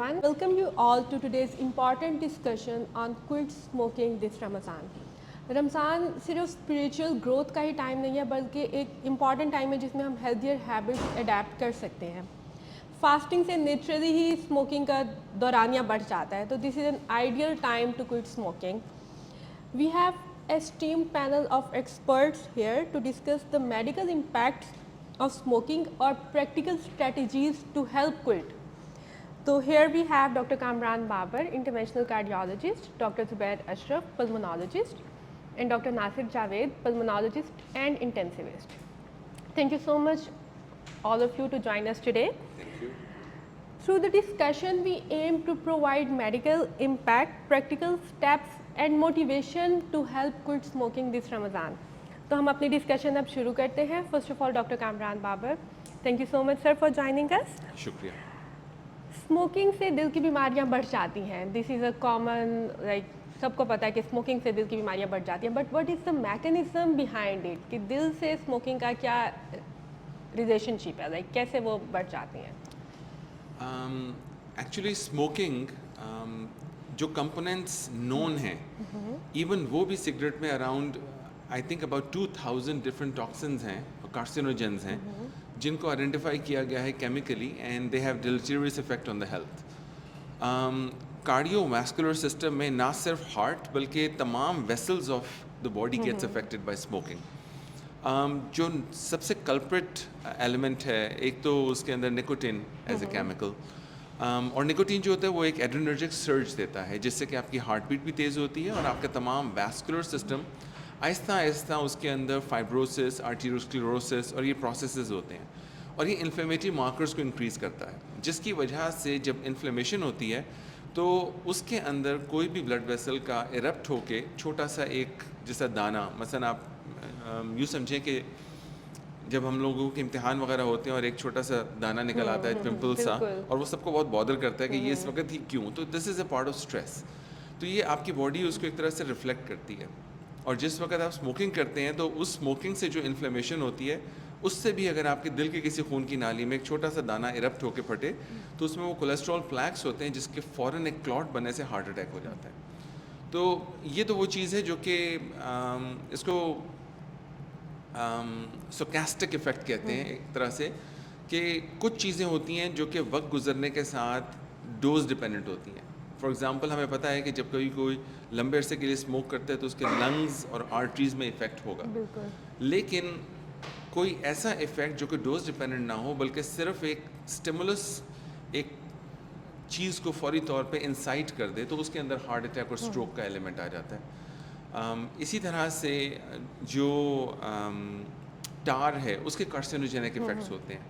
everyone. Welcome you all to today's important discussion on quit smoking this Ramadan. Ramzan सिर्फ spiritual growth का ही time नहीं है बल्कि एक इम्पॉर्टेंट टाइम है जिसमें हम हेल्थियर हैबिट्स अडेप्ट कर सकते हैं. फास्टिंग से नेचुरली ही स्मोकिंग का दौरानिया बढ़ जाता है, तो this is an ideal time to quit smoking. We have a esteemed panel of experts here to discuss the medical impacts of smoking or practical strategies to help quit. So here we have Dr. Kamran Babar, interventional cardiologist, Dr. Zubair Ashraf, pulmonologist, and Dr. Nasir Javed, pulmonologist and intensivist. Thank you so much all of you to join us today. Thank you. Through the discussion, we aim to provide medical impact, practical steps and motivation to help quit smoking this Ramadan. तो हम अपनी discussion अब शुरू करते हैं. First of all doctor Kamran Babar, thank you so much sir for joining us. शुक्रिया. Smoking से दिल की बीमारियां बढ़ जाती हैं. दिस इज़ अ कॉमन सबको पता है कि स्मोकिंग से दिल की बीमारियां बढ़ जाती हैं, but what is the mechanism behind it कि दिल से स्मोकिंग का क्या रिलेशनशिप है, कैसे वो बढ़ जाती हैं? एक्चुअली स्मोकिंग जो कंपोनेंट्स नोन हैं, इवन वो भी सिगरेट में around I think about 2000 different toxins हैं और कार्सिनोजेंस हैं जिनको आइडेंटिफाई किया गया है chemically and they have deleterious effect on the health. Cardiovascular system में ना सिर्फ हार्ट बल्कि तमाम vessels of the body gets affected by smoking. जो सबसे कल्प्रिट एलिमेंट है, एक तो उसके अंदर निकोटिन एज ए केमिकल, और निकोटीन जो होता है वो एक एड्रेनर्जिक सर्ज देता है जिससे कि आपकी हार्ट बीट भी तेज़ होती है और आपका तमाम वैस्कुलर सिस्टम आहिस्ता आहिस्ता उसके अंदर फाइब्रोसिस, आर्टेरियोस्क्लेरोसिस और ये प्रोसेसेस होते हैं और ये इन्फ्लेमेटरी मार्कर्स को इंक्रीज़ करता है, जिसकी वजह से जब इन्फ्लेमेशन होती है तो उसके अंदर कोई भी ब्लड वेसल का इरप्ट होके छोटा सा एक जैसा दाना, मसलन आप यूँ समझें कि जब हम लोगों के इम्तिहान वगैरह होते हैं और एक छोटा सा दाना निकल आता है पिंपल सा और वो सबको बहुत बॉदर करता है कि ये इस वक्त ही क्यों, तो this is a part of stress. तो ये आपकी बॉडी उसको एक तरह से रिफ्लेक्ट करती है और जिस वक्त आप स्मोकिंग करते हैं तो उस स्मोकिंग से जो इन्फ्लेमेशन होती है उससे भी अगर आपके दिल के किसी खून की नाली में एक छोटा सा दाना इरप्ट होकर फटे तो उसमें वो कोलेस्ट्रॉल प्लैक्स होते हैं जिसके फ़ौरन एक क्लॉट बनने से हार्ट अटैक हो जाता है. तो ये तो वो चीज़ है जो कि इसको स्टोकैस्टिक इफ़ेक्ट कहते हैं एक तरह से, कि कुछ चीज़ें होती हैं जो कि वक्त गुजरने के साथ डोज डिपेंडेंट होती हैं. फॉर एग्ज़ाम्पल हमें पता है कि जब कोई लंबे अरसे के लिए स्मोक करता है तो उसके लंग्स और आर्टरीज़ में इफ़ेक्ट होगा, लेकिन कोई ऐसा इफ़ेक्ट जो कि डोज डिपेंडेंट ना हो बल्कि सिर्फ एक स्टिमुलस, एक चीज़ को फौरी तौर पे इंसाइट कर दे तो उसके अंदर हार्ट अटैक और स्ट्रोक का एलिमेंट आ जाता है. इसी तरह से जो टार है उसके कार्सिनोजेनिक इफ़ेक्ट्स होते हैं.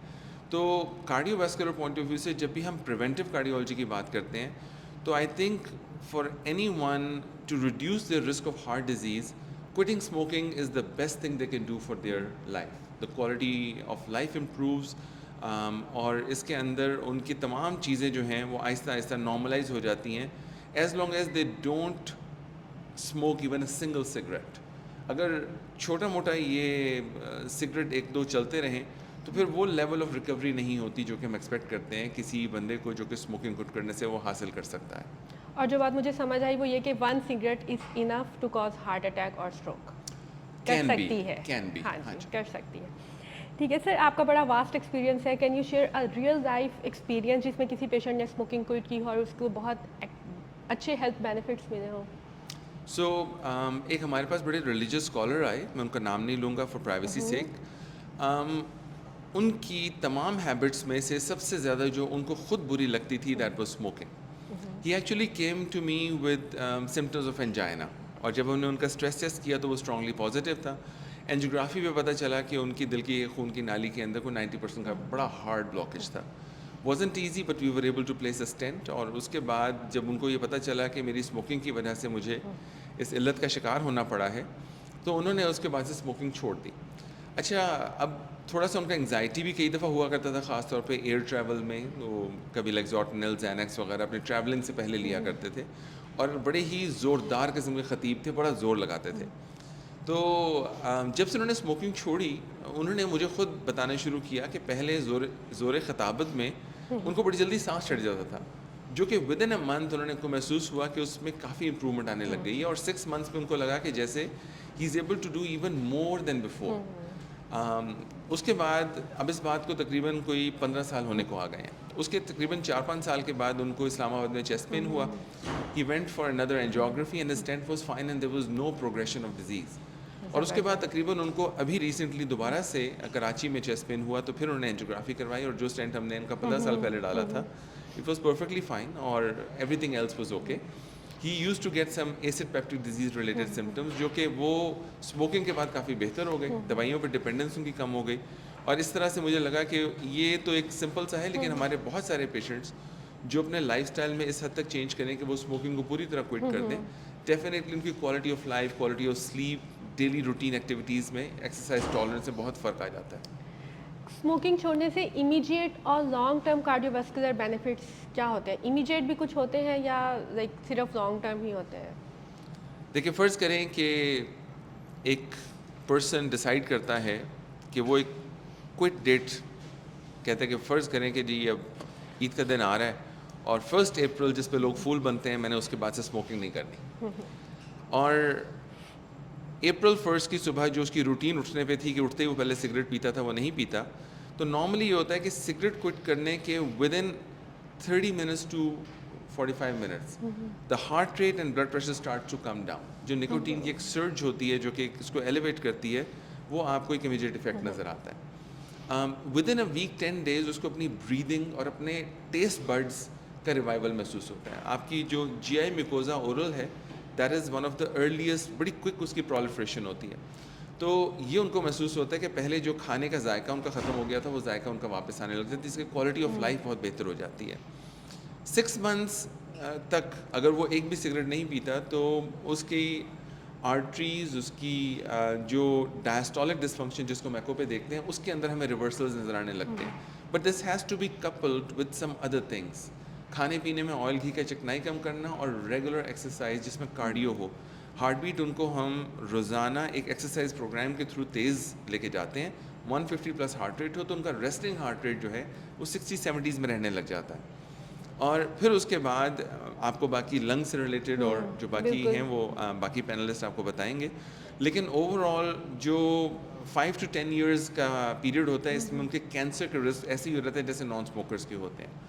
तो कार्डियोवैस्कुलर पॉइंट ऑफ व्यू से जब भी हम प्रिवेंटिव कार्डियोलॉजी की बात करते हैं तो I think for any one two reduce the risk of heart disease, quitting smoking is the best thing they can do for their life. The quality of life improves और इसके अंदर उनकी तमाम चीज़ें जो हैं वो आहिस्ता आहिस्ता नॉर्मलाइज हो जाती हैं as long as they don't smoke even a single cigarette. अगर छोटा मोटा ये सिगरेट एक दो चलते रहें तो फिर वो लेवल ऑफ रिकवरी नहीं होती जो कि हम एक्सपेक्ट करते हैं किसी बंदे को जो कि स्मोकिंग कुट करने से वो हासिल कर सकता है. और जो बात मुझे समझ आई वो ये कि one cigarette is enough to cause heart attack और स्ट्रोक कर सकती है. हाँ जी, कर सकती है. ठीक है सर, आपका बड़ा वास्ट एक्सपीरियंस है. Can you share a real life experience जिसमें किसी पेशेंट ने स्मोकिंग क्विट की हो और उसको बहुत अच्छे हेल्थ बेनिफिट्स मिले हों? सो एक हमारे पास बड़े रिलीजियस स्कॉलर आए, मैं उनका नाम नहीं लूँगा फॉर प्राइवेसी सेक. उनकी तमाम हैबिट्स में से सबसे ज़्यादा जो उनको खुद बुरी लगती थी that was smoking. He actually came to me with symptoms of angina और जब हमने उनका स्ट्रेस टेस्ट किया तो वो स्ट्रांगली पॉजिटिव था. एंजियोग्राफी में पता चला कि उनकी दिल की खून की नाली के अंदर कोई 90% का बड़ा हार्ड ब्लॉकेज था. wasn't easy but we were able to place a stent. और उसके बाद जब उनको ये पता चला कि मेरी स्मोकिंग की वजह से मुझे इस इल्लत का शिकार होना पड़ा है तो उन्होंने उसके बाद से स्मोकिंग छोड़ दी. अच्छा, अब थोड़ा सा उनका एंग्जाइटी भी कई दफ़ा हुआ करता था, ख़ास तौर पे एयर ट्रैवल में. वो कभी लेक्सोटनिल, ज़ैनेक्स वगैरह अपने ट्रैवलिंग से पहले लिया करते थे और बड़े ही ज़ोरदार किस्म के ख़तीब थे, बड़ा ज़ोर लगाते थे. तो जब से उन्होंने स्मोकिंग छोड़ी उन्होंने मुझे ख़ुद बताना शुरू किया कि पहले ज़ोर ख़ताबत में उनको बड़ी जल्दी सांस चढ़ जाता था, जो कि विद इन अ मंथ उन्होंने को महसूस हुआ कि उसमें काफ़ी इंप्रूवमेंट आने लग गई है, और 6 मंथ्स में उनको लगा कि जैसे he is able to do even more than before. उसके बाद अब इस बात को तकरीबन कोई 15 साल होने को आ गए हैं। उसके तकरीबन 4-5 साल के बाद उनको इस्लामाबाद में चेस्ट पेन हुआ। He went for another angiography and his stent was fine and there was no progression of disease. और उसके बाद तकरीबन उनको अभी रिसेंटली दोबारा से कराची में चेस्ट पेन हुआ, तो फिर उन्होंने एंजियोग्राफी करवाई, और जो स्टेंट हमने इनका 15 साल पहले डाला था, इट वाज परफेक्टली फाइन और everything else was okay. He use to get some acid peptic disease related symptoms, जो कि वो स्मोकिंग के बाद काफ़ी बेहतर हो गए, दवाइयों पर डिपेंडेंस उनकी कम हो गई। और इस तरह से मुझे लगा कि ये तो एक सिंपल सा है, लेकिन हमारे बहुत सारे पेशेंट्स जो अपने लाइफस्टाइल में इस हद तक चेंज करें कि वो स्मोकिंग को पूरी तरह क्विट कर दें, डेफिनेटली उनकी quality of life, quality of sleep, daily routine activities में, एक्सरसाइज टॉलरेंस में बहुत फ़र्क आ जाता है। स्मोकिंग छोड़ने से इमीडिएट और लॉन्ग टर्म कार्डियोवास्कुलर बेनिफिट्स क्या होते हैं? इमीडिएट भी कुछ होते हैं या लाइक सिर्फ लॉन्ग टर्म ही होते हैं? देखिए, फ़र्ज़ करें कि एक पर्सन डिसाइड करता है कि वो एक क्विट डेट, कहते हैं कि फ़र्ज़ करें कि जी अब ईद का दिन आ रहा है और 1 अप्रैल जिस पे लोग फूल बनते हैं, मैंने उसके बाद से स्मोकिंग नहीं करनी। और अप्रैल 1 की सुबह जो उसकी रूटीन उठने पे थी कि उठते ही वो पहले सिगरेट पीता था, वो नहीं पीता। तो नॉर्मली ये होता है कि सिगरेट क्विट करने के within 30 minutes to 45 minutes the heart rate and blood pressure start to come down. जो निकोटीन की एक सर्ज होती है जो कि इसको एलिवेट करती है, वो आपको एक इमीडिएट इफेक्ट नज़र आता है। Within a week 10 days उसको अपनी ब्रीदिंग और अपने टेस्ट बर्ड्स का रिवाइवल महसूस होता है। आपकी जो जीआई म्यूकोजा ओरल है, that is one of the earliest, बड़ी क्विक उसकी प्रोलिफरेशन होती है। तो ये उनको महसूस होता है कि पहले जो खाने का जायका उनका ख़त्म हो गया था, वो जायका उनका वापस आने लग जाता है, जिसकी क्वालिटी ऑफ लाइफ बहुत बेहतर हो जाती है। 6 मंथ्स तक अगर वो एक भी सिगरेट नहीं पीता, तो उसकी आर्टरीज़, उसकी जो डायस्टोलिक डिसफंक्शन जिसको मैको पे देखते हैं, उसके अंदर हमें रिवर्सल्स नज़र आने लगते हैं। But this has to be coupled with some other things. खाने पीने में ऑयल घी का चिकनाई कम करना और रेगुलर एक्सरसाइज जिसमें कार्डियो हो। हार्ट बीट उनको हम रोज़ाना एक एक्सरसाइज प्रोग्राम के थ्रू तेज़ लेके जाते हैं। 150 प्लस हार्ट रेट हो तो उनका रेस्टिंग हार्ट रेट जो है वो 60-70s में रहने लग जाता है। और फिर उसके बाद आपको बाकी लंग से रिलेटेड और जो बाकी हैं वो बाकी पैनलिस्ट आपको बताएंगे। लेकिन ओवरऑल जो 5 to 10 इयर्स का पीरियड होता है, इसमें उनके कैंसर के रिस्क ऐसे ही हो रहते हैं जैसे नॉन स्मोकर्स के होते हैं।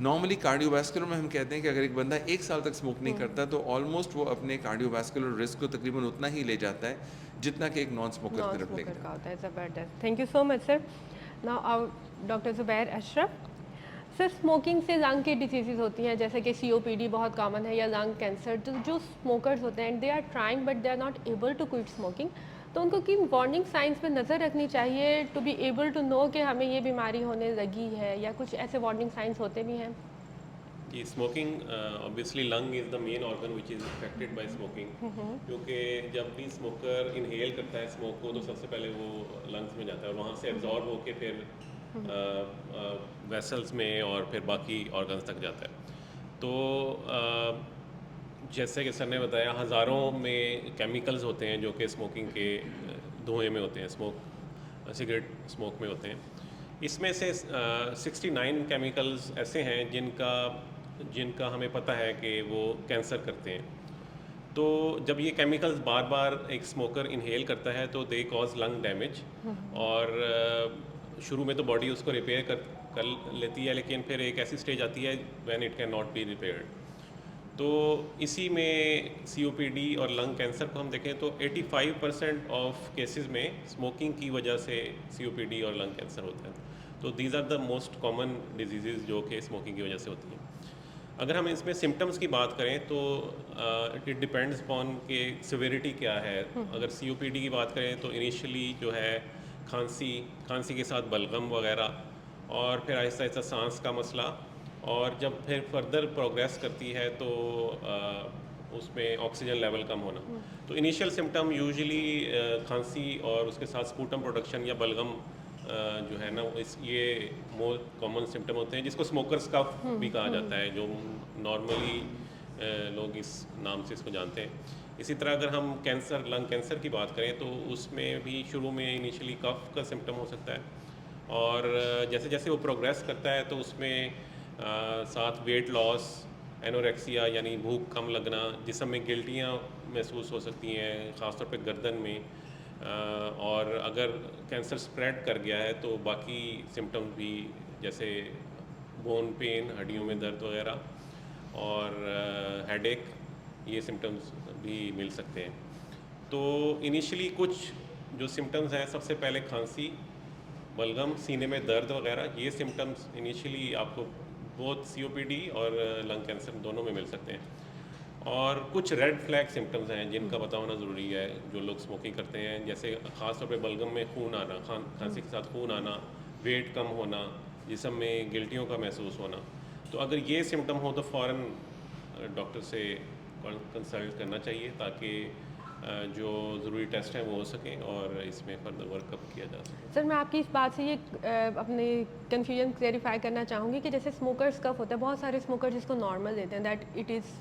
नॉर्मली कार्डियोवास्कुलर में हम कहते हैं कि अगर एक बंदा 1 साल तक स्मोक नहीं करता, तो ऑलमोस्ट वो अपने कार्डियोवास्कुलर रिस्क को तकरीबन उतना ही ले जाता है जितना कि एक नॉन स्मोकर की तरफ लेगा। का होता है। ज़बरदस्त, thank you so much sir. Now doctor Zubair Ashraf sir, smoking से लंग की डिजीज़ होती हैं जैसे कि COPD बहुत कॉमन है या लंग कैंसर। तो जो स्मोकर्स होते हैं they are trying but they are not able to quit smoking, तो उनको किन वार्निंग साइंस पे नज़र रखनी चाहिए to be able to know कि हमें ये बीमारी होने लगी है, या कुछ ऐसे वार्निंग साइंस होते भी हैं? कि smoking obviously lung is the main organ which is affected by smoking, क्योंकि जब भी स्मोकर इनहेल करता है स्मोक को, तो सबसे पहले वो लंग्स में जाता है और वहाँ से एब्जॉर्ब होके फिर वेसल्स में और फिर बाकी ऑर्गन्स तक जाता है। तो जैसे कि सर ने बताया, हज़ारों में केमिकल्स होते हैं जो कि स्मोकिंग के धुएं में होते हैं, सिगरेट स्मोक में होते हैं। इसमें से 69 केमिकल्स ऐसे हैं जिनका हमें पता है कि वो कैंसर करते हैं। तो जब ये केमिकल्स बार बार एक स्मोकर इनहेल करता है तो दे कॉज लंग डैमेज, और शुरू में तो बॉडी उसको रिपेयर कर लेती है, लेकिन फिर एक ऐसी स्टेज आती है when it can not B repaired. तो इसी में COPD और लंग कैंसर को हम देखें तो 85% ऑफ केसेस में स्मोकिंग की वजह से COPD और लंग कैंसर होता है। तो these are the most common disease जो कि स्मोकिंग की वजह से होती हैं। अगर हम इसमें सिम्टम्स की बात करें तो इट डिपेंड्स अपॉन के सिविरिटी क्या है। अगर COPD की बात करें तो इनिशियली जो है खांसी के साथ बलगम वगैरह, और फिर आहिस्ता आहिस्ता सांस का मसला, और जब फिर फर्दर प्रोग्रेस करती है तो उसमें ऑक्सीजन लेवल कम होना। तो इनिशियल सिम्टम यूजुअली खांसी और उसके साथ स्पूटम प्रोडक्शन या बलगम जो है ना, ये मोर कॉमन सिम्टम होते हैं, जिसको स्मोकर्स कफ भी कहा जाता है, जो नॉर्मली लोग इस नाम से इसको जानते हैं। इसी तरह अगर हम लंग कैंसर की बात करें तो उसमें भी शुरू में इनिशियली कफ का सिम्टम हो सकता है, और जैसे जैसे वो प्रोग्रेस करता है तो उसमें साथ वेट लॉस, एनोरेक्सिया यानी भूख कम लगना, जिस्म में गिल्टियाँ महसूस हो सकती हैं ख़ासतौर पे गर्दन में, और अगर कैंसर स्प्रेड कर गया है तो बाकी सिम्टम्स भी जैसे बोन पेन, हड्डियों में दर्द वगैरह, और हेडेक, ये सिम्टम्स भी मिल सकते हैं। तो इनिशियली कुछ जो सिम्टम्स हैं, सबसे पहले खांसी, बलगम, सीने में दर्द वगैरह, ये सिम्टम्स इनिशियली आपको बोथ सीओपीडी और लंग कैंसर दोनों में मिल सकते हैं। और कुछ रेड फ्लैग सिम्टम्स हैं जिनका पता होना ज़रूरी है जो लोग स्मोकिंग करते हैं, जैसे ख़ास तौर पे बलगम में खून आना, खांसी के साथ खून आना, वेट कम होना, जिस्म में गिल्टियों का महसूस होना। तो अगर ये सिम्टम हो तो फ़ौरन डॉक्टर से कंसल्ट करना चाहिए ताकि जो ज़रूरी टेस्ट हैं वो हो सकें और इसमें फर्दर वर्कअप किया जा सके। सर मैं आपकी इस बात से ये अपने कन्फ्यूजन क्लेरिफाई करना चाहूँगी कि जैसे स्मोकर्स कफ होता है, बहुत सारे स्मोकर जिसको नॉर्मल देते हैं, that it is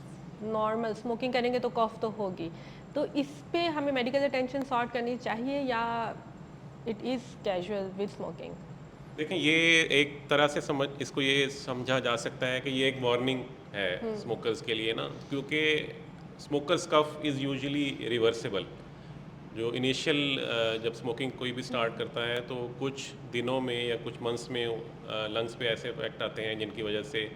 normal, smoking करेंगे तो कफ तो होगी, तो इस पे हमें मेडिकल अटेंशन सॉर्ट करनी चाहिए या it is casual with smoking? देखें, ये एक तरह से इसको ये समझा जा सकता है कि ये एक वार्निंग है स्मोकर्स के लिए ना, क्योंकि smokers cough is usually reversible. जो इनिशियल जब स्मोकिंग कोई भी स्टार्ट करता है तो कुछ दिनों में या कुछ मंथ्स में लंग्स पे ऐसे इफेक्ट आते हैं जिनकी वजह से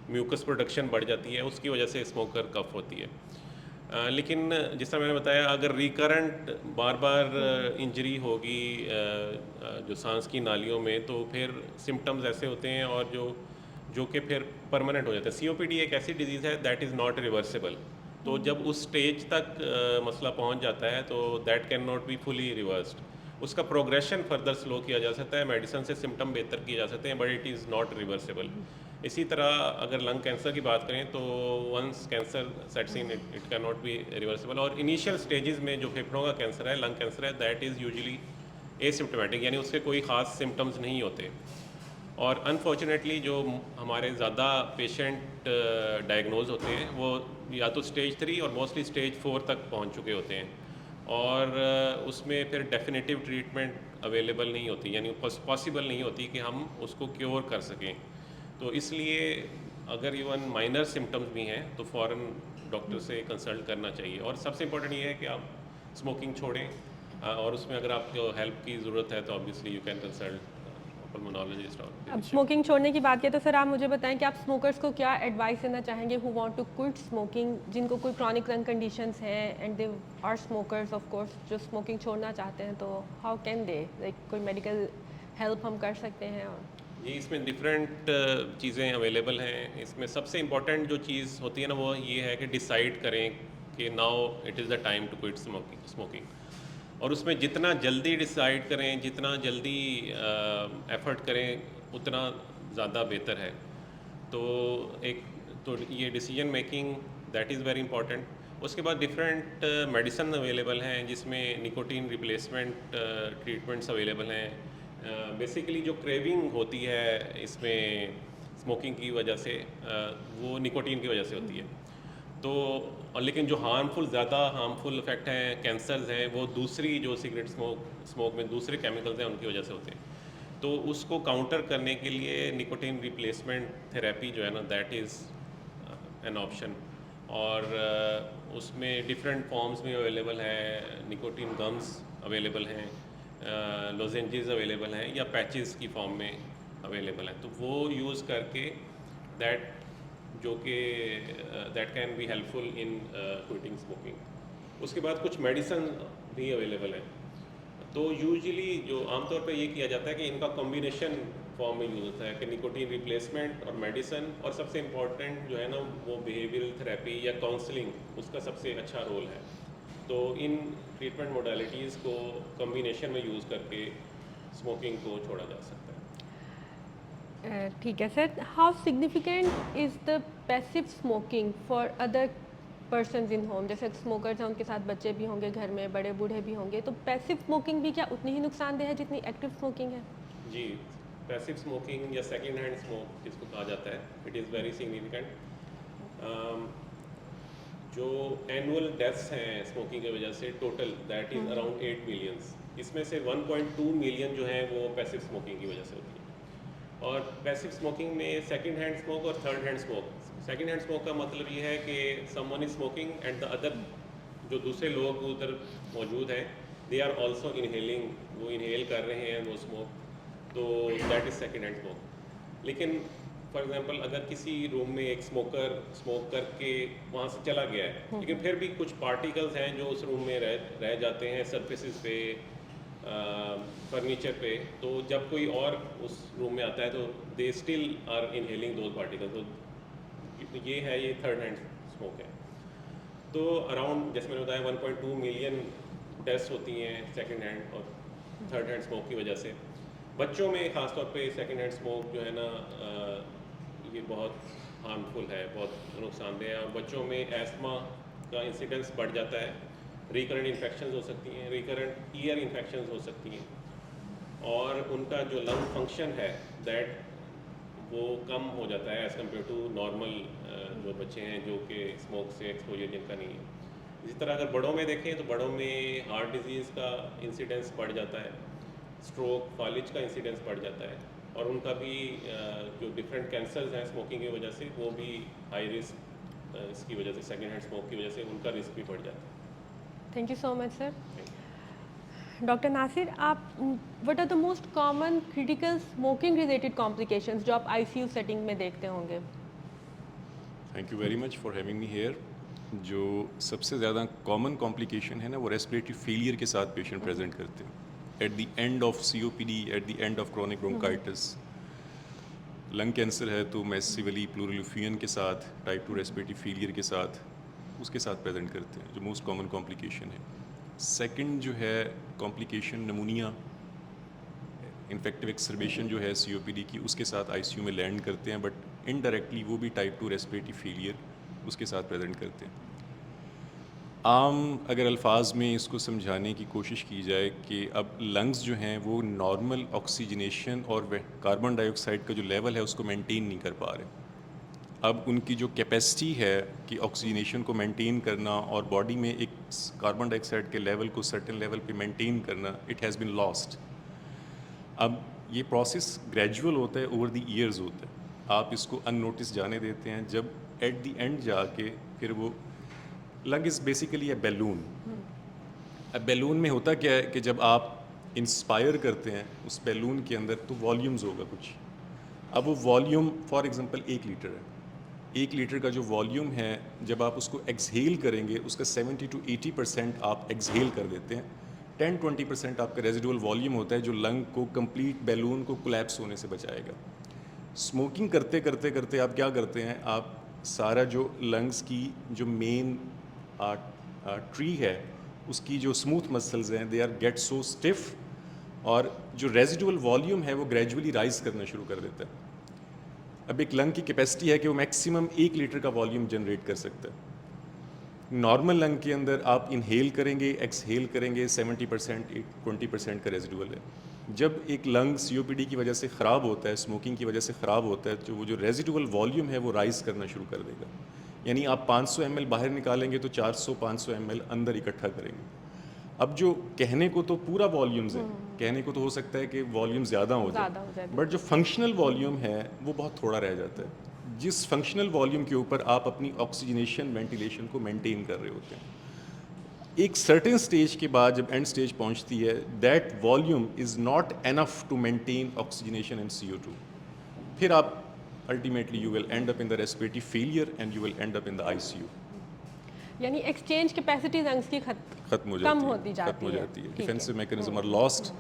म्यूकस प्रोडक्शन बढ़ जाती है, उसकी वजह से स्मोकर कफ होती है। लेकिन जिस तरह मैंने बताया, अगर रिकरेंट बार बार इंजरी होगी जो सांस की नालियों में, तो फिर सिम्टम्स ऐसे होते हैं और जो कि फिर परमानेंट हो जाता है। सीओपीडी एक ऐसी डिजीज़ है दैट इज़ नॉट रिवर्सिबल। तो जब उस स्टेज तक मसला पहुंच जाता है तो that can not be fully reversed. उसका प्रोग्रेशन फर्दर स्लो किया जा सकता है, मेडिसिन से सिम्टम बेहतर किए जा सकते हैं, but it is not reversible. इसी तरह अगर लंग कैंसर की बात करें तो once cancer sets in, it can not be reversible. और इनिशियल स्टेजेस में जो फेफड़ों का कैंसर है, लंग कैंसर है, दैट इज़ यूजुअली एसिम्टोमेटिक, यानी उसके कोई ख़ास सिम्टम्स नहीं होते। और अनफॉर्चुनेटली जो हमारे ज़्यादा पेशेंट डायग्नोज होते हैं वो या तो स्टेज 3 और मोस्टली स्टेज 4 तक पहुंच चुके होते हैं, और उसमें फिर डेफिनेटिव ट्रीटमेंट अवेलेबल नहीं होती, यानी पॉसिबल नहीं होती कि हम उसको क्योर कर सकें। तो इसलिए अगर इवन माइनर सिम्टम्स भी हैं तो फ़ौरन डॉक्टर से कंसल्ट करना चाहिए। और सबसे इम्पोर्टेंट ये है कि आप स्मोकिंग छोड़ें, और उसमें अगर आपको हेल्प की ज़रूरत है तो obviously you can consult pulmonologist और अब फिजिशियन। स्मोकिंग छोड़ने की बात किया तो सर आप मुझे बताएं कि आप स्मोकर्स को क्या एडवाइस देना चाहेंगे who want to quit smoking, जिनको कोई क्रॉनिक लंग कंडीशंस हैं and they are smokers of course, जो स्मोकिंग छोड़ना चाहते हैं, तो हाउ कैन दे, लाइक कोई मेडिकल हेल्प हम कर सकते हैं? और जी, इसमें डिफरेंट चीज़ें अवेलेबल हैं। इसमें सबसे इम्पॉर्टेंट जो चीज़ होती है ना, वो ये है कि डिसाइड करें कि now it is the time to quit smoking. और उसमें जितना जल्दी डिसाइड करें, जितना जल्दी एफर्ट करें, उतना ज़्यादा बेहतर है। तो एक तो ये decision making that is very important. उसके बाद डिफरेंट मेडिसिन अवेलेबल हैं जिसमें निकोटीन रिप्लेसमेंट ट्रीटमेंट्स अवेलेबल हैं। बेसिकली जो क्रेविंग होती है इसमें स्मोकिंग की वजह से, वो निकोटीन की वजह से होती है। तो और लेकिन जो ज़्यादा हार्मफुल इफेक्ट हैं, कैंसर्स हैं, वो दूसरी जो सिगरेट स्मोक में दूसरे केमिकल्स हैं उनकी वजह से होते हैं। तो उसको काउंटर करने के लिए निकोटीन रिप्लेसमेंट थेरेपी जो है ना, दैट इज़ एन ऑप्शन। और उसमें डिफरेंट फॉर्म्स में अवेलेबल हैं, निकोटीन गम्स अवेलेबल हैं, लोजेंजेस अवेलेबल हैं, या पैचेस की फॉर्म में अवेलेबल हैं। तो वो यूज़ करके दैट जो कि that can be helpful in quitting smoking. उसके बाद कुछ मेडिसिन भी अवेलेबल हैं। तो यूजुअली जो आमतौर पे ये किया जाता है कि इनका कॉम्बिनेशन फॉर्म में यूज़ होता है कि निकोटीन रिप्लेसमेंट और मेडिसिन, और सबसे इम्पॉर्टेंट जो है ना वो बिहेवियरल थेरेपी या काउंसलिंग, उसका सबसे अच्छा रोल है। तो इन ट्रीटमेंट मोडालिटीज़ को कॉम्बिनेशन में यूज़ करके स्मोकिंग को छोड़ा जा सकता है। ठीक है sir, how significant is the passive smoking for other persons in home? जैसे स्मोकर्स हैं, उनके साथ बच्चे भी होंगे घर में, बड़े बूढ़े भी होंगे, तो पैसिव स्मोकिंग भी क्या उतनी ही नुकसानदेह है जितनी एक्टिव स्मोकिंग है? जी, पैसिव स्मोकिंग या सेकेंड हैंड स्मोक जिसको कहा जाता है, इट इज़ वेरी सिग्निफिकेंट। जो एनुअल डेथ्स हैं स्मोकिंग की वजह से total, that is around 8 millions. इसमें से 1.2 मिलियन जो हैं वो पैसिव स्मोकिंग की वजह से होती है। और पैसिव स्मोकिंग में सेकंड हैंड स्मोक और third hand smoke. Second hand smoke का मतलब ये है कि someone is smoking and the other, जो दूसरे लोग उधर मौजूद हैं, दे आर ऑल्सो इनहेलिंग, वो इनहेल कर रहे हैं वो स्मोक, तो that is second hand smoke. लेकिन फॉर एग्जांपल अगर किसी रूम में एक स्मोकर स्मोक करके वहाँ से चला गया है, लेकिन फिर भी कुछ पार्टिकल्स हैं जो उस रूम में रह जाते हैं सरफेसेस पे, फर्नीचर पे, तो जब कोई और उस रूम में आता है तो they still are inhaling those particles. तो ये है, ये थर्ड हैंड स्मोक है। तो अराउंड जैसे मैंने बताया 1.2 मिलियन डेथ्स होती हैं सेकंड हैंड और थर्ड हैंड स्मोक की वजह से। बच्चों में ख़ासतौर पे सेकंड हैंड स्मोक जो है ना, ये बहुत हार्मफुल है, बहुत नुकसानदेह है, और बच्चों में एस्थमा का इंसिडेंस बढ़ जाता है, रिकरेंट इन्फेक्शंस हो सकती हैं, रिकरेंट ईयर इन्फेक्शंस हो सकती हैं, और उनका जो लंग फंक्शन है दैट वो कम हो जाता है एज़ कम्पेयर टू नॉर्मल जो बच्चे हैं जो कि स्मोक से एक्सपोजर जिनका नहीं है। इसी तरह अगर बड़ों में देखें तो बड़ों में हार्ट डिजीज़ का इंसिडेंस बढ़ जाता है, स्ट्रोक, फालिज का इंसिडेंस बढ़ जाता है, और उनका भी जो डिफरेंट कैंसर्स हैं स्मोकिंग की वजह से, वो भी हाई रिस्क इसकी वजह से, सेकेंड हैंड स्मोक की वजह से उनका रिस्क भी बढ़ जाता है। Thank you so much sir. Doctor Nasir, आप what are the most common critical smoking related complications जो आप आईसीयू सेटिंग में देखते होंगे? Thank you very much for having me here. जो सबसे ज़्यादा कॉमन कॉम्प्लिकेशन है ना, वो रेस्पिरेटरी फेलियर के साथ पेशेंट प्रेजेंट करते हैं at the end of COPD, at the end of chronic bronchitis. Lung cancer है तो मैसिवली प्लूरल एफ्यूजन के साथ, टाइप 2 रेस्पिरेटरी फेलियर के साथ, उसके साथ प्रेजेंट करते हैं, जो मोस्ट कॉमन कॉम्प्लिकेशन है। सेकंड जो है कॉम्प्लिकेशन नमूनिया, इन्फेक्टिव एक्सरबेशन जो है सीओपीडी की, उसके साथ आईसीयू में लैंड करते हैं, बट इनडायरेक्टली वो भी टाइप 2 रेस्पिरेटरी फेलियर उसके साथ प्रेजेंट करते हैं। आम अगर अल्फाज में इसको समझाने की कोशिश की जाए कि अब लंग्स जो हैं वो नॉर्मल ऑक्सीजनेशन और कार्बन डाइऑक्साइड का जो लेवल है उसको मेंटेन नहीं कर पा रहे। अब उनकी जो कैपेसिटी है कि ऑक्सीजनेशन को मेंटेन करना और बॉडी में एक कार्बन डाइऑक्साइड के लेवल को सर्टेन लेवल पे मेंटेन करना, इट हैज़ बीन लॉस्ट। अब ये प्रोसेस ग्रेजुअल होता है, ओवर द ईयर्स होता है। आप इसको अननोटिस जाने देते हैं, जब एट द एंड जाके फिर वो lung is basically a balloon. अब बैलून में होता क्या है कि जब आप इंस्पायर करते हैं उस बैलून के अंदर तो वॉल्यूम्स होगा कुछ। अब वो वॉल्यूम फॉर एग्जांपल 1 लीटर है, 1 लीटर का जो वॉल्यूम है जब आप उसको एक्सहेल करेंगे उसका 70 to 80% आप एक्सहेल कर देते हैं। 10-20% आपका रेजिडुअल वॉल्यूम होता है जो लंग को कंप्लीट बैलून को कोलैप्स होने से बचाएगा। स्मोकिंग करते करते करते आप क्या करते हैं, आप सारा जो लंग्स की जो मेन ट्री है उसकी जो स्मूथ मसल्स हैं they are get so stiff, और जो रेजिडुअल वॉल्यूम है वो ग्रेजुअली राइज करना शुरू कर देता है। अब एक लंग की कैपेसिटी है कि वो मैक्सिमम 1 लीटर का वॉल्यूम जनरेट कर सकता है। नॉर्मल लंग के अंदर आप इनहेल करेंगे, एक्सहेल करेंगे, 70% 20% का रेजिडुअल है। जब एक लंग सीओपीडी की वजह से ख़राब होता है, स्मोकिंग की वजह से ख़राब होता है, तो वो जो रेजिडुअल वॉल्यूम है वो राइज करना शुरू कर देगा। यानी आप 500 ml बाहर निकालेंगे तो 400-500 ml अंदर इकट्ठा करेंगे। अब जो कहने को तो पूरा वॉल्यूम्स है, कहने को तो हो सकता है कि वॉल्यूम ज़्यादा हो जाए, बट जो फंक्शनल वॉल्यूम है वो बहुत थोड़ा रह जाता है, जिस फंक्शनल वॉल्यूम के ऊपर आप अपनी ऑक्सीजनेशन वेंटिलेशन को मेंटेन कर रहे होते हैं। एक सर्टेन स्टेज के बाद जब एंड स्टेज पहुंचती है, that volume is not enough to maintain oxygenation and CO2। फिर आप ultimately you will end up in the respiratory failure and you will end up in the ICU। यानी exchange capacity lungs की खत्म हो कम जाती होती है, जाती खत्म हो है। जाती है। ठीक है। Defensive mechanism are lost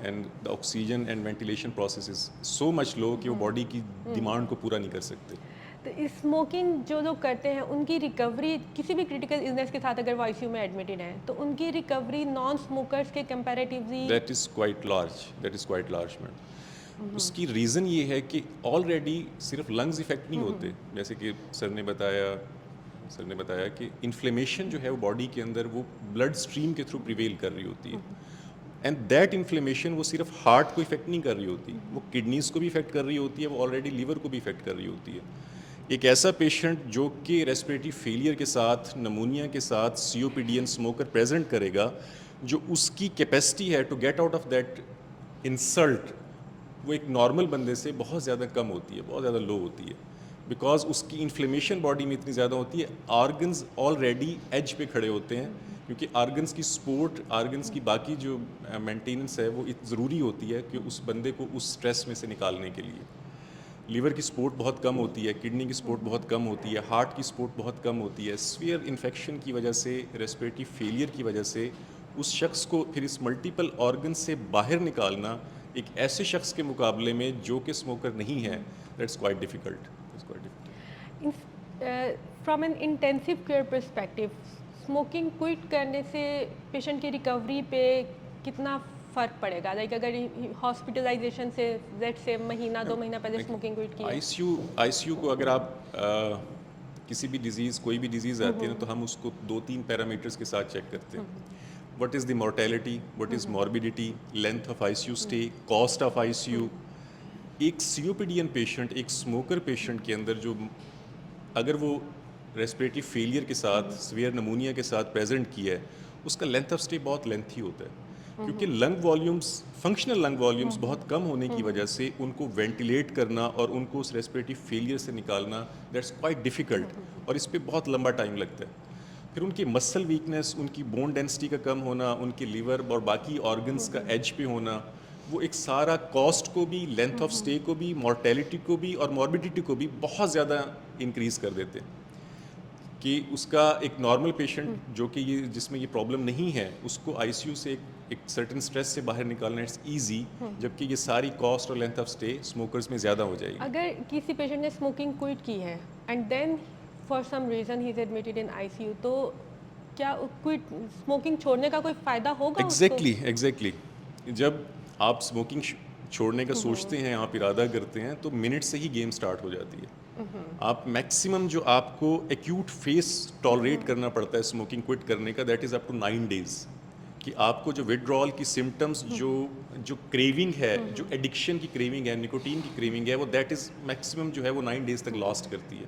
and the oxygen and ventilation process is so much low कि वो बॉडी की डिमांड को पूरा नहीं कर सकते। तो इस स्मोकिंग जो लोग करते हैं उनकी रिकवरी किसी भी क्रिटिकल इलनेस के साथ अगर वो आईसीयू में एडमिटेड हैं तो उनकी रिकवरी नॉन स्मोकर्स के comparatively that is quite large madam. उसकी रीज़न ये है कि ऑलरेडी सिर्फ लंग्स इफेक्ट नहीं होते, जैसे कि सर ने बताया कि इन्फ्लेमेशन जो है वो बॉडी के अंदर वो ब्लड स्ट्रीम के थ्रू प्रिवेल कर रही होती है, एंड दैट इन्फ्लेमेशन वो सिर्फ हार्ट को इफेक्ट नहीं कर रही होती, वो किडनीज को भी इफेक्ट कर रही होती है, वो ऑलरेडी लीवर को भी इफेक्ट कर रही होती है। एक ऐसा पेशेंट जो कि रेस्पिरेटरी फेलियर के साथ, नमूनिया के साथ, COPD एंड स्मोकर प्रेजेंट करेगा, जो उसकी कैपेसिटी है to get out of that insult वो एक नॉर्मल बंदे से बहुत ज़्यादा कम होती है, बहुत ज़्यादा लो होती है, बिकॉज उसकी इन्फ्लेमेशन बॉडी में इतनी ज़्यादा होती है, आर्गन्स ऑलरेडी एज पे खड़े होते हैं, क्योंकि आर्गन्स की सपोर्ट, आर्गन्स की बाकी जो मेंटेनेंस है वो ज़रूरी होती है कि उस बंदे को उस स्ट्रेस में से निकालने के लिए। लीवर की सपोर्ट बहुत कम होती है, किडनी की सपोर्ट बहुत कम होती है, हार्ट की सपोर्ट बहुत कम होती है, सीवियर इन्फेक्शन की वजह से, रेस्पिरेटरी फेलियर की वजह से उस शख्स को फिर इस मल्टीपल ऑर्गन से बाहर निकालना एक ऐसे शख्स के मुकाबले में जो कि स्मोकर नहीं है, that's quite difficult. From N intensive care perspective, smoking quit करने से पेशेंट की रिकवरी पे कितना फ़र्क पड़ेगा? लाइक अगर हॉस्पिटलाइजेशन से लेट्स से महीना 2 महीना पहले स्मोकिंग क्विट की है। आईसीयू को अगर आप किसी भी डिज़ीज़, कोई भी डिज़ीज़ आती है ना, तो हम उसको 2-3 पैरामीटर्स के साथ चेक करते हैं। What is the mortality, what is morbidity, length of ICU stay, cost of ICU. एक सीओपीडीएन पेशेंट, एक स्मोकर पेशेंट के अंदर जो अगर वो रेस्पिरेटरी फेलियर के साथ, सीवियर नमूनिया के साथ प्रेजेंट किया है, उसका लेंथ ऑफ स्टे बहुत लेंथी होता है, क्योंकि lung volumes, functional lung volumes बहुत कम होने की वजह से उनको वेंटिलेट करना और उनको उस रेस्पिरेटरी फेलियर से निकालना, दैट्स क्वाइट डिफ़िकल्ट, और इस पे बहुत लंबा टाइम लगता है। फिर उनकी मसल वीकनेस, उनकी बोन डेंसिटी का कम होना, उनके लीवर और बाकी ऑर्गन्स का एज पे होना, वो एक सारा कॉस्ट को भी, लेंथ ऑफ स्टे को भी, मॉर्टेलिटी को भी और मॉर्बिडिटी को भी बहुत ज़्यादा इंक्रीज़ कर देते हैं। कि उसका एक नॉर्मल पेशेंट जो कि ये जिसमें ये प्रॉब्लम नहीं है, उसको आईसीयू से एक सर्टेन स्ट्रेस से बाहर निकालना इट्स इजी, जबकि ये सारी कॉस्ट और लेंथ ऑफ स्टे स्मोकर्स में ज़्यादा हो जाएगी। अगर किसी पेशेंट ने स्मोकिंग क्विट की है and then for some reason he is admitted in ICU, तो क्या क्विट स्मोकिंग छोड़ने का कोई फ़ायदा होगा एग्जैक्टली जब आप स्मोकिंग छोड़ने का सोचते हैं, आप इरादा करते हैं, तो मिनट से ही गेम स्टार्ट हो जाती है। आप मैक्सिमम जो आपको एक्यूट फेस टॉलरेट करना पड़ता है स्मोकिंग क्विट करने का, that is up to 9 days, कि आपको जो विड्रॉल की सिम्टम्स, जो क्रेविंग है, जो एडिक्शन की क्रेविंग है, निकोटीन की क्रेविंग है, वो दैट इज़ मैक्सिमम जो है वो 9 डेज़ तक लास्ट करती है,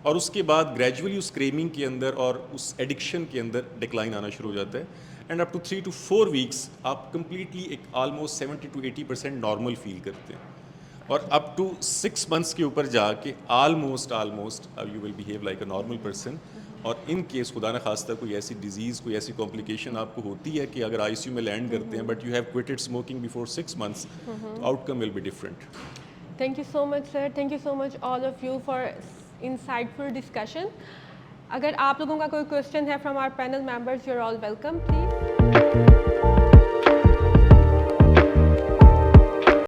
और उसके बाद ग्रेजुअली उस क्रेविंग के अंदर और उस एडिक्शन के अंदर डिक्लाइन आना शुरू हो जाता है, and up to 3 to 4 weeks आप कम्प्लीटली एक ऑलमोस्ट 70 to 80% नॉर्मल फील करते हैं, और अप टू 6 मंथ्स के ऊपर जाके almost you will behave like a normal person. और इन केस खुदा न खास्ता कोई ऐसी डिजीज़, कोई ऐसी कॉम्प्लिकेशन आपको होती है कि अगर आईसीयू में लैंड करते हैं but you have quitted smoking before 6 months, तो outcome will be different. Thank you so much sir, thank you so much all of you for insightful discussion. अगर आप लोगों का कोई क्वेश्चन है from our panel members, you are all welcome, please.